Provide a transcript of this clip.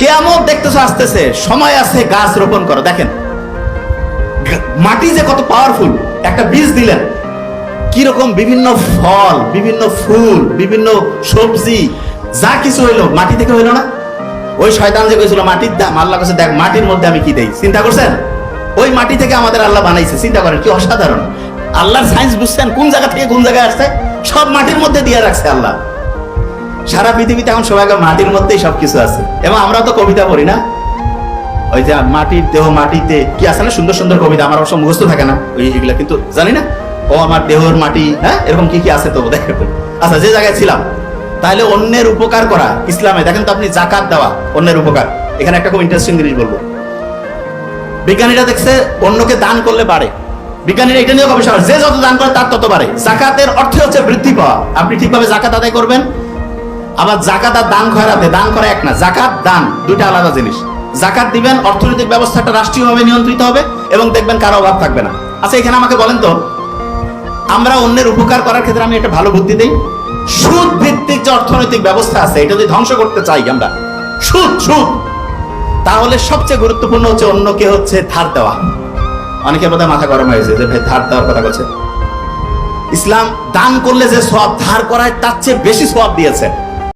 কিয়ামত দেখতেছো আসতেছে, সময় আছে গাছ রোপণ করো। দেখেন মাটি যে কত পাওয়ারফুল। একটা বীজ দিলেন, কিরকম বিভিন্ন ফল, বিভিন্ন ফুল, বিভিন্ন সবজি, যা কিছু হইলো মাটি থেকে হইলো না? ওই শয়তান যে কইছিল মাটির দাম, আল্লাহ কাছে দেখ মাটির মধ্যে আমি কি দেই। চিন্তা করছেন? ওই মাটি থেকে আমাদের আল্লাহ বানাইছে। চিন্তা করেন কি অসাধারণ। আল্লাহর সায়েন্স বুঝছেন? কোন জায়গা থেকে কোন জায়গায় আসছে, সব মাটির মধ্যে দিয়ে রাখছে আল্লাহ। সারা পৃথিবীতে এখন সবাই মাটির মধ্যেই সবকিছু আছে। এবং আমরা তো কবিতা পড়ি না, ওই যে মাটির দেহ মাটিতে, কি আছে না সুন্দর সুন্দর কবিতা, আমার অবশ্য মুখস্থ থাকে না ওই এগুলা, কিন্তু জানি না ও আমার দেহর মাটি, হ্যাঁ এরকম কি কি আছে তো দেখে। আচ্ছা, যে জায়গায় ছিলাম, তাহলে অন্যের উপকার করা ইসলামে দেখেন তো আপনি, জাকাত দেওয়া অন্যের উপকার। এখানে একটা খুব ইন্টারেস্টিং জিনিস বলবো। বিজ্ঞানীরা দেখছে অন্যকে দান করলে বাড়ে। বিজ্ঞানীরা এটা নিয়ে গবেষণা, যে যত দান করে তার তত বাড়ে। জাকাতের অর্থ হচ্ছে বৃদ্ধি পাওয়া। আপনি ঠিকভাবে জাকাত আদায় করবেন। আবার জাকাত আর দান খয়রাতে, দান করা এক না, জাকাত দান দুইটা আলাদা জিনিস। জাকাত দিবেন, অর্থনৈতিক ব্যবস্থাটা রাষ্ট্রীয়ভাবে নিয়ন্ত্রিত হবে এবং দেখবেন কারো অভাব থাকবে না। আচ্ছা, এখানে আমাকে বলেন তো, আমরা অন্যের উপকার করার ক্ষেত্রে আমি একটা ভালো বুদ্ধি দেই। সুদ ভিত্তিক যে অর্থনৈতিক ব্যবস্থা আছে, এটা যদি ধ্বংস করতে চাই আমরা, সুদ সুদ, তাহলে সবচেয়ে গুরুত্বপূর্ণ হচ্ছে অন্যকে হচ্ছে ধার দেওয়া। অনেকে বোধহয় মাথা গরম হয়েছে যে ভাই ধার দেওয়ার কথা বলছে। ইসলাম দান করলে যে সওয়াব, ধার করায় তার চেয়ে বেশি সওয়াব দিয়েছে।